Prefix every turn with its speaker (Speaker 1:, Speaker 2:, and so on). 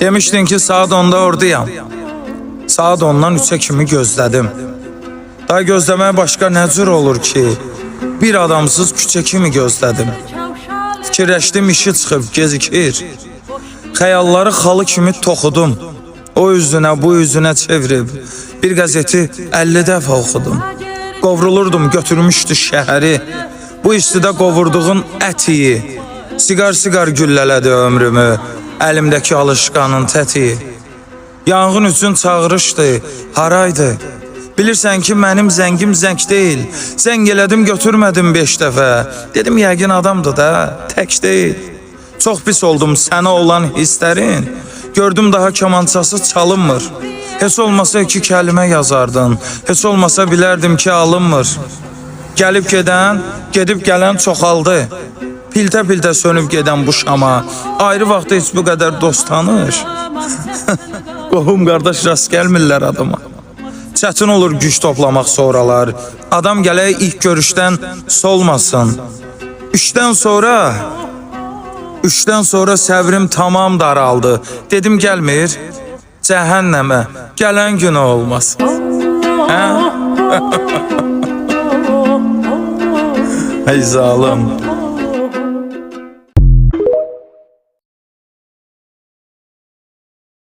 Speaker 1: Demişdin ki saat 10'da oradayam. Saat 10'dan 3'e kimi gözlədim. Daha gözləməyə başqa nə cür olur ki? Bir adamsız küçə kimi gözlədim. Fikirləşdim işi çıxıb gecikir. Xəyalları xalı kimi toxudum. O üzünə bu üzünə çevirib bir qəzeti 50 dəfə oxudum. Qovrulurdum götürmüşdü şəhəri. Bu istidə qovurduğun ətiyi. Sigar güllələdi ömrümü. Əlimdəki alışqanın tətiyi. Yanğın üçün çağırışdı, haraydı? Bilirsən ki mənim zəngim zəng deyil. Zəng elədim götürmədim 5 dəfə. Dedim yəqin adamdır da, tək deyil. Çox pis oldum sənə olan hisslərin. Gördüm daha kamançası çalınmır. Heç olmasa 2 kəlmə yazardın. Heç olmasa bilərdim ki alınmır. Gəlib gedən, gedib gələn çoxaldı. Piltə sönüb gedən bu şama. Ayrı vaxtda heç bu qədər dost tanış. Qohum qardaş rast gəlmirlər adama. Çətin olur güc toplamaq sonralar. Adam gələk ilk görüşdən solmasın. Üçdən sonra səbrim tamam daraldı. Dedim gəlmir, cəhənnəmə gələn günü olmaz. Hə? Ey zalım.